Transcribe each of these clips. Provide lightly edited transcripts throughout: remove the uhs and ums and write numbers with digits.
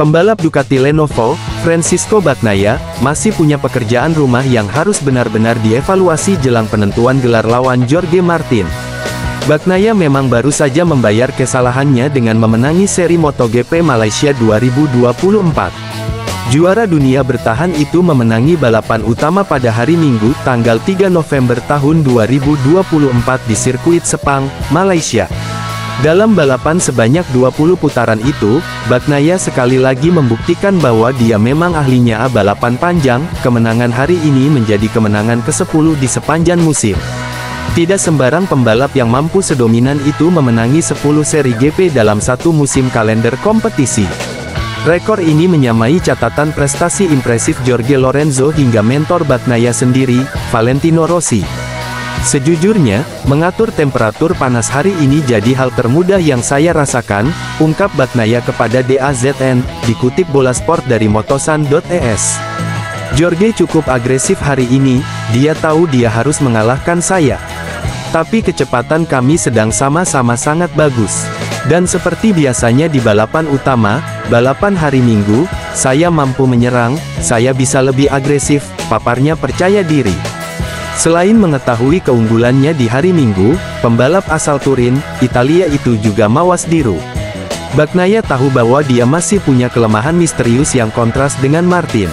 Pembalap Ducati Lenovo, Francisco Bagnaia, masih punya pekerjaan rumah yang harus benar-benar dievaluasi jelang penentuan gelar lawan Jorge Martin. Bagnaia memang baru saja membayar kesalahannya dengan memenangi seri MotoGP Malaysia 2024. Juara dunia bertahan itu memenangi balapan utama pada hari Minggu, tanggal 3 November tahun 2024 di sirkuit Sepang, Malaysia. Dalam balapan sebanyak 20 putaran itu, Bagnaia sekali lagi membuktikan bahwa dia memang ahlinya balapan panjang. Kemenangan hari ini menjadi kemenangan ke-10 di sepanjang musim. Tidak sembarang pembalap yang mampu sedominan itu memenangi 10 seri GP dalam satu musim kalender kompetisi. Rekor ini menyamai catatan prestasi impresif Jorge Lorenzo hingga mentor Bagnaia sendiri, Valentino Rossi. Sejujurnya, mengatur temperatur panas hari ini jadi hal termudah yang saya rasakan, ungkap Bagnaia kepada DAZN, dikutip Bola Sport dari motosan.es. Jorge cukup agresif hari ini, dia tahu dia harus mengalahkan saya. Tapi kecepatan kami sedang sama-sama sangat bagus. Dan seperti biasanya di balapan utama, balapan hari Minggu, saya mampu menyerang, saya bisa lebih agresif, paparnya percaya diri. Selain mengetahui keunggulannya di hari Minggu, pembalap asal Turin, Italia itu juga mawas diri. Bagnaia tahu bahwa dia masih punya kelemahan misterius yang kontras dengan Martin.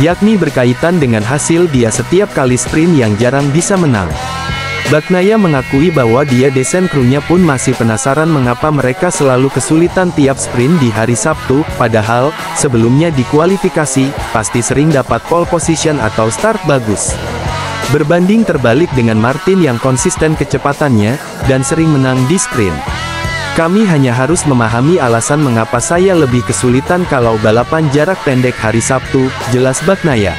Yakni berkaitan dengan hasil dia setiap kali sprint yang jarang bisa menang. Bagnaia mengakui bahwa dia dan krunya pun masih penasaran mengapa mereka selalu kesulitan tiap sprint di hari Sabtu, padahal, sebelumnya di kualifikasi, pasti sering dapat pole position atau start bagus. Berbanding terbalik dengan Martin yang konsisten kecepatannya, dan sering menang di sprint. Kami hanya harus memahami alasan mengapa saya lebih kesulitan kalau balapan jarak pendek hari Sabtu, jelas Bagnaia.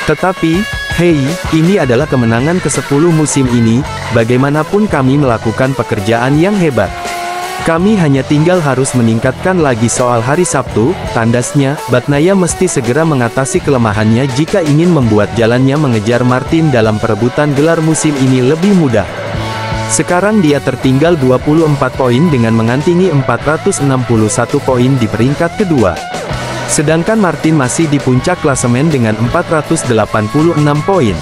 Tetapi, hei, ini adalah kemenangan ke-10 musim ini, bagaimanapun kami melakukan pekerjaan yang hebat. Kami hanya tinggal harus meningkatkan lagi soal hari Sabtu, tandasnya, Bagnaia mesti segera mengatasi kelemahannya jika ingin membuat jalannya mengejar Martin dalam perebutan gelar musim ini lebih mudah. Sekarang dia tertinggal 24 poin dengan mengantongi 461 poin di peringkat kedua. Sedangkan Martin masih di puncak klasemen dengan 486 poin.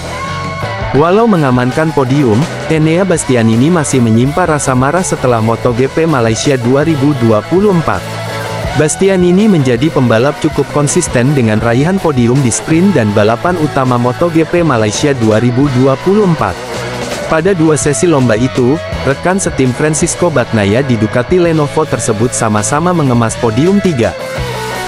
Walau mengamankan podium, Enea Bastianini masih menyimpan rasa marah setelah MotoGP Malaysia 2024. Bastianini menjadi pembalap cukup konsisten dengan raihan podium di sprint dan balapan utama MotoGP Malaysia 2024. Pada dua sesi lomba itu, rekan setim Francisco Bagnaia di Ducati Lenovo tersebut sama-sama mengemas podium 3.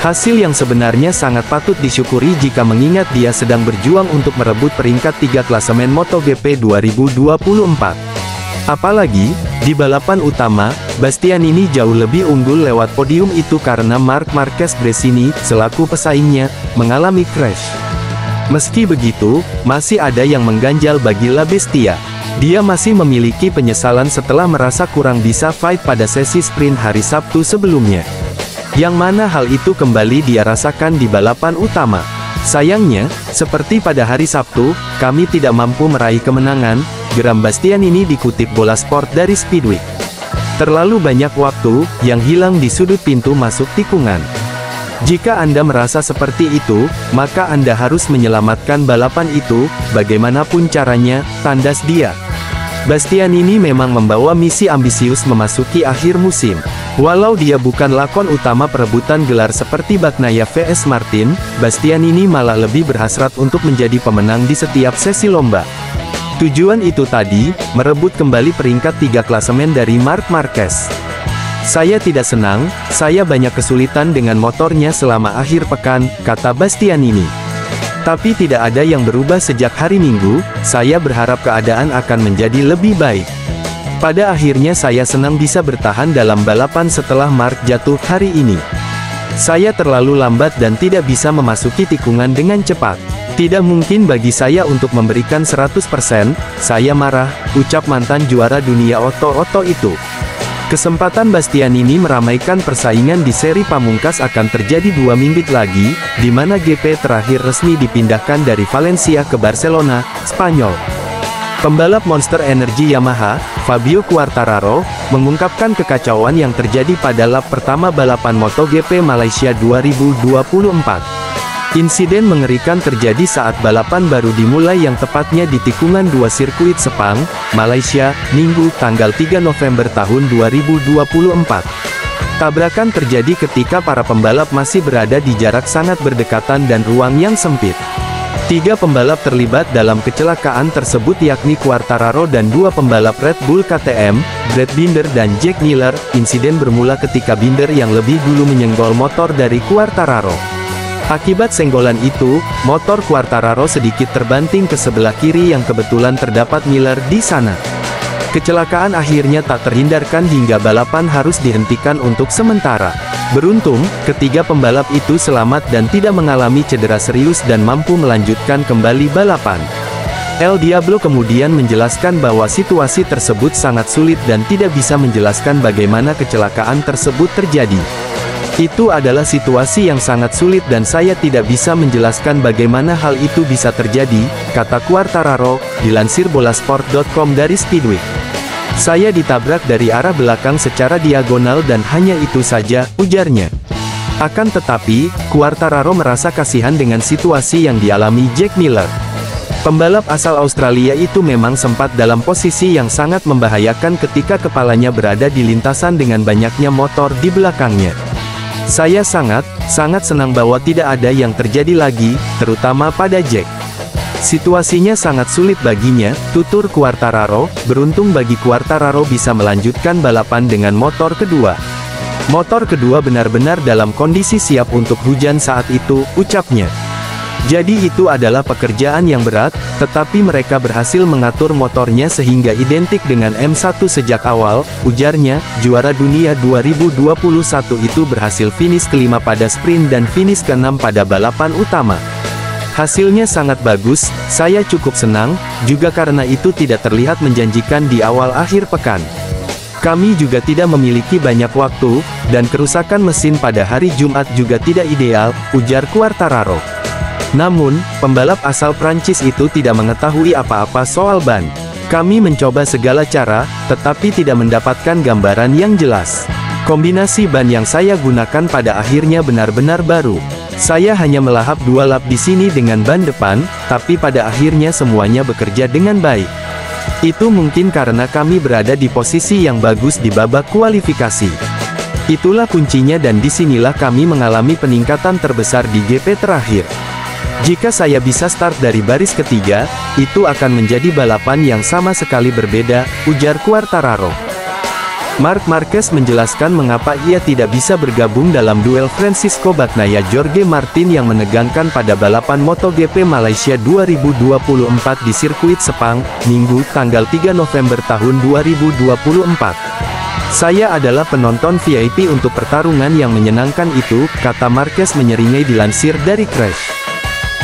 Hasil yang sebenarnya sangat patut disyukuri jika mengingat dia sedang berjuang untuk merebut peringkat 3 klasemen MotoGP 2024. Apalagi, di balapan utama, Bastianini jauh lebih unggul lewat podium itu karena Marc Marquez Bresini, selaku pesaingnya, mengalami crash. Meski begitu, masih ada yang mengganjal bagi La Bestia. Dia masih memiliki penyesalan setelah merasa kurang bisa fight pada sesi sprint hari Sabtu sebelumnya. Yang mana hal itu kembali dia rasakan di balapan utama. Sayangnya, seperti pada hari Sabtu, kami tidak mampu meraih kemenangan, geram Bastianini dikutip Bola Sport dari Speedweek. Terlalu banyak waktu yang hilang di sudut pintu masuk tikungan. Jika Anda merasa seperti itu, maka Anda harus menyelamatkan balapan itu, bagaimanapun caranya, tandas dia. Bastianini memang membawa misi ambisius memasuki akhir musim. Walau dia bukan lakon utama perebutan gelar seperti Bagnaia vs Martin, Bastianini malah lebih berhasrat untuk menjadi pemenang di setiap sesi lomba. Tujuan itu tadi, merebut kembali peringkat 3 klasemen dari Marc Marquez. Saya tidak senang, saya banyak kesulitan dengan motornya selama akhir pekan, kata Bastianini. Tapi tidak ada yang berubah sejak hari Minggu, saya berharap keadaan akan menjadi lebih baik. Pada akhirnya saya senang bisa bertahan dalam balapan setelah Marc jatuh hari ini. Saya terlalu lambat dan tidak bisa memasuki tikungan dengan cepat. Tidak mungkin bagi saya untuk memberikan 100%, saya marah, ucap mantan juara dunia Otto itu. Kesempatan Bastianini meramaikan persaingan di seri pamungkas akan terjadi 2 minggu lagi, di mana GP terakhir resmi dipindahkan dari Valencia ke Barcelona, Spanyol. Pembalap Monster Energy Yamaha, Fabio Quartararo, mengungkapkan kekacauan yang terjadi pada lap pertama balapan MotoGP Malaysia 2024. Insiden mengerikan terjadi saat balapan baru dimulai yang tepatnya di tikungan 2 sirkuit Sepang, Malaysia, Minggu, tanggal 3 November tahun 2024. Tabrakan terjadi ketika para pembalap masih berada di jarak sangat berdekatan dan ruang yang sempit. 3 pembalap terlibat dalam kecelakaan tersebut yakni Quartararo dan 2 pembalap Red Bull KTM, Brad Binder dan Jack Miller. Insiden bermula ketika Binder yang lebih dulu menyenggol motor dari Quartararo. Akibat senggolan itu, motor Quartararo sedikit terbanting ke sebelah kiri yang kebetulan terdapat Miller di sana. Kecelakaan akhirnya tak terhindarkan hingga balapan harus dihentikan untuk sementara. Beruntung, ketiga pembalap itu selamat dan tidak mengalami cedera serius dan mampu melanjutkan kembali balapan. El Diablo kemudian menjelaskan bahwa situasi tersebut sangat sulit dan tidak bisa menjelaskan bagaimana kecelakaan tersebut terjadi. Itu adalah situasi yang sangat sulit dan saya tidak bisa menjelaskan bagaimana hal itu bisa terjadi, kata Quartararo, dilansir bolasport.com dari Speedweek. Saya ditabrak dari arah belakang secara diagonal dan hanya itu saja, ujarnya. Akan tetapi, Quartararo merasa kasihan dengan situasi yang dialami Jack Miller. Pembalap asal Australia itu memang sempat dalam posisi yang sangat membahayakan ketika kepalanya berada di lintasan dengan banyaknya motor di belakangnya. Saya sangat senang bahwa tidak ada yang terjadi lagi, terutama pada Jack. Situasinya sangat sulit baginya, tutur Quartararo. Beruntung bagi Quartararo bisa melanjutkan balapan dengan motor kedua. Motor kedua benar-benar dalam kondisi siap untuk hujan saat itu, ucapnya. Jadi itu adalah pekerjaan yang berat, tetapi mereka berhasil mengatur motornya sehingga identik dengan M1 sejak awal, ujarnya. Juara dunia 2021 itu berhasil finish kelima pada sprint dan finish keenam pada balapan utama. Hasilnya sangat bagus, saya cukup senang, juga karena itu tidak terlihat menjanjikan di awal akhir pekan. Kami juga tidak memiliki banyak waktu, dan kerusakan mesin pada hari Jumat juga tidak ideal, ujar Quartararo. Namun, pembalap asal Prancis itu tidak mengetahui apa-apa soal ban. Kami mencoba segala cara, tetapi tidak mendapatkan gambaran yang jelas. Kombinasi ban yang saya gunakan pada akhirnya benar-benar baru. Saya hanya melahap 2 lap di sini dengan ban depan, tapi pada akhirnya semuanya bekerja dengan baik. Itu mungkin karena kami berada di posisi yang bagus di babak kualifikasi. Itulah kuncinya dan disinilah kami mengalami peningkatan terbesar di GP terakhir. Jika saya bisa start dari baris ketiga, itu akan menjadi balapan yang sama sekali berbeda, ujar Quartararo. Marc Marquez menjelaskan mengapa ia tidak bisa bergabung dalam duel Francisco Bagnaia-Jorge Martin yang menegangkan pada balapan MotoGP Malaysia 2024 di sirkuit Sepang, Minggu, tanggal 3 November tahun 2024. Saya adalah penonton VIP untuk pertarungan yang menyenangkan itu, kata Marquez menyeringai dilansir dari Crash.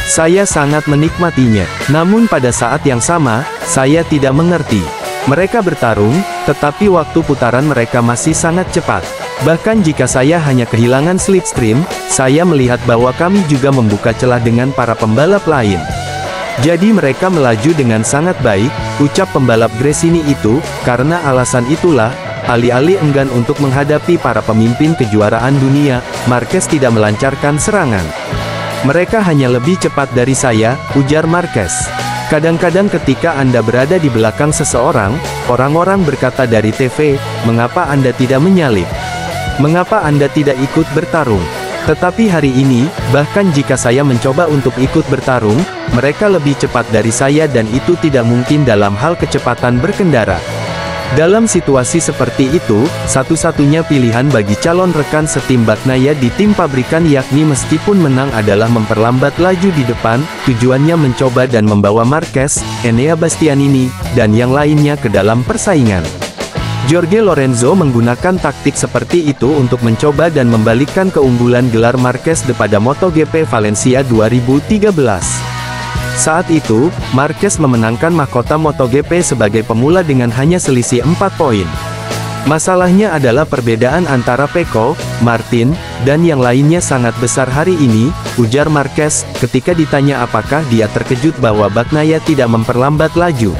Saya sangat menikmatinya. Namun pada saat yang sama, saya tidak mengerti. Mereka bertarung, tetapi waktu putaran mereka masih sangat cepat. Bahkan jika saya hanya kehilangan slipstream, saya melihat bahwa kami juga membuka celah dengan para pembalap lain. Jadi mereka melaju dengan sangat baik, ucap pembalap Gresini itu. Karena alasan itulah, alih-alih enggan untuk menghadapi para pemimpin kejuaraan dunia, Marquez tidak melancarkan serangan. Mereka hanya lebih cepat dari saya, ujar Marquez. Kadang-kadang ketika Anda berada di belakang seseorang, orang-orang berkata dari TV, mengapa Anda tidak menyalip? Mengapa Anda tidak ikut bertarung? Tetapi hari ini, bahkan jika saya mencoba untuk ikut bertarung, mereka lebih cepat dari saya dan itu tidak mungkin dalam hal kecepatan berkendara. Dalam situasi seperti itu, satu-satunya pilihan bagi calon rekan setim Bagnaia di tim pabrikan yakni meskipun menang adalah memperlambat laju di depan, tujuannya mencoba dan membawa Marquez, Enea Bastianini, dan yang lainnya ke dalam persaingan. Jorge Lorenzo menggunakan taktik seperti itu untuk mencoba dan membalikkan keunggulan gelar Marquez pada MotoGP Valencia 2013. Saat itu, Marquez memenangkan mahkota MotoGP sebagai pemula dengan hanya selisih 4 poin. Masalahnya adalah perbedaan antara Pecco, Martin, dan yang lainnya sangat besar hari ini, ujar Marquez, ketika ditanya apakah dia terkejut bahwa Bagnaia tidak memperlambat laju.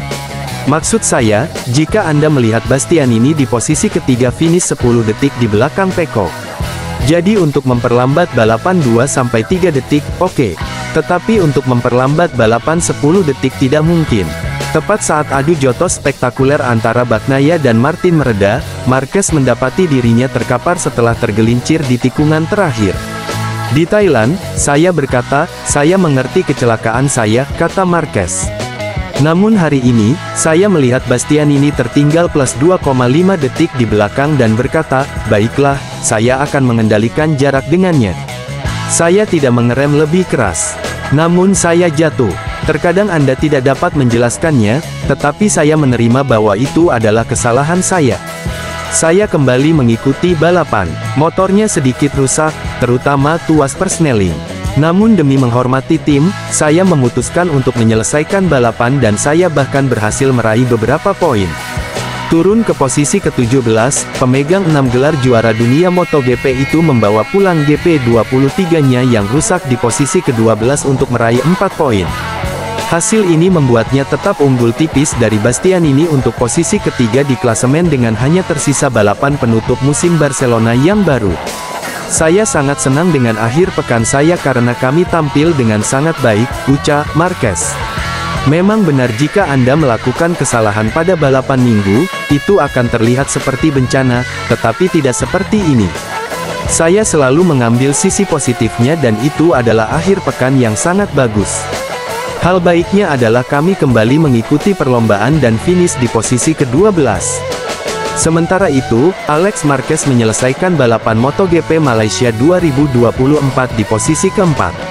Maksud saya, jika Anda melihat Bastianini di posisi ketiga finish 10 detik di belakang Pecco. Jadi untuk memperlambat balapan 2-3 detik, oke. Tetapi untuk memperlambat balapan 10 detik tidak mungkin. Tepat saat adu jotos spektakuler antara Bagnaia dan Martin mereda, Marquez mendapati dirinya terkapar setelah tergelincir di tikungan terakhir. Di Thailand, saya berkata, saya mengerti kecelakaan saya, kata Marquez. Namun hari ini, saya melihat Bastianini tertinggal plus 2,5 detik di belakang dan berkata, baiklah, saya akan mengendalikan jarak dengannya. Saya tidak mengerem lebih keras. Namun saya jatuh. Terkadang Anda tidak dapat menjelaskannya, tetapi saya menerima bahwa itu adalah kesalahan saya. Saya kembali mengikuti balapan. Motornya sedikit rusak, terutama tuas persneling. Namun demi menghormati tim, saya memutuskan untuk menyelesaikan balapan dan saya bahkan berhasil meraih beberapa poin. Turun ke posisi ke-17, pemegang 6 gelar juara dunia MotoGP itu membawa pulang GP23-nya yang rusak di posisi ke-12 untuk meraih 4 poin. Hasil ini membuatnya tetap unggul tipis dari Bastianini untuk posisi ketiga di klasemen dengan hanya tersisa balapan penutup musim Barcelona yang baru. Saya sangat senang dengan akhir pekan saya karena kami tampil dengan sangat baik, ucap Marquez. Memang benar jika Anda melakukan kesalahan pada balapan minggu, itu akan terlihat seperti bencana, tetapi tidak seperti ini. Saya selalu mengambil sisi positifnya dan itu adalah akhir pekan yang sangat bagus. Hal baiknya adalah kami kembali mengikuti perlombaan dan finish di posisi ke-12. Sementara itu, Alex Marquez menyelesaikan balapan MotoGP Malaysia 2024 di posisi keempat.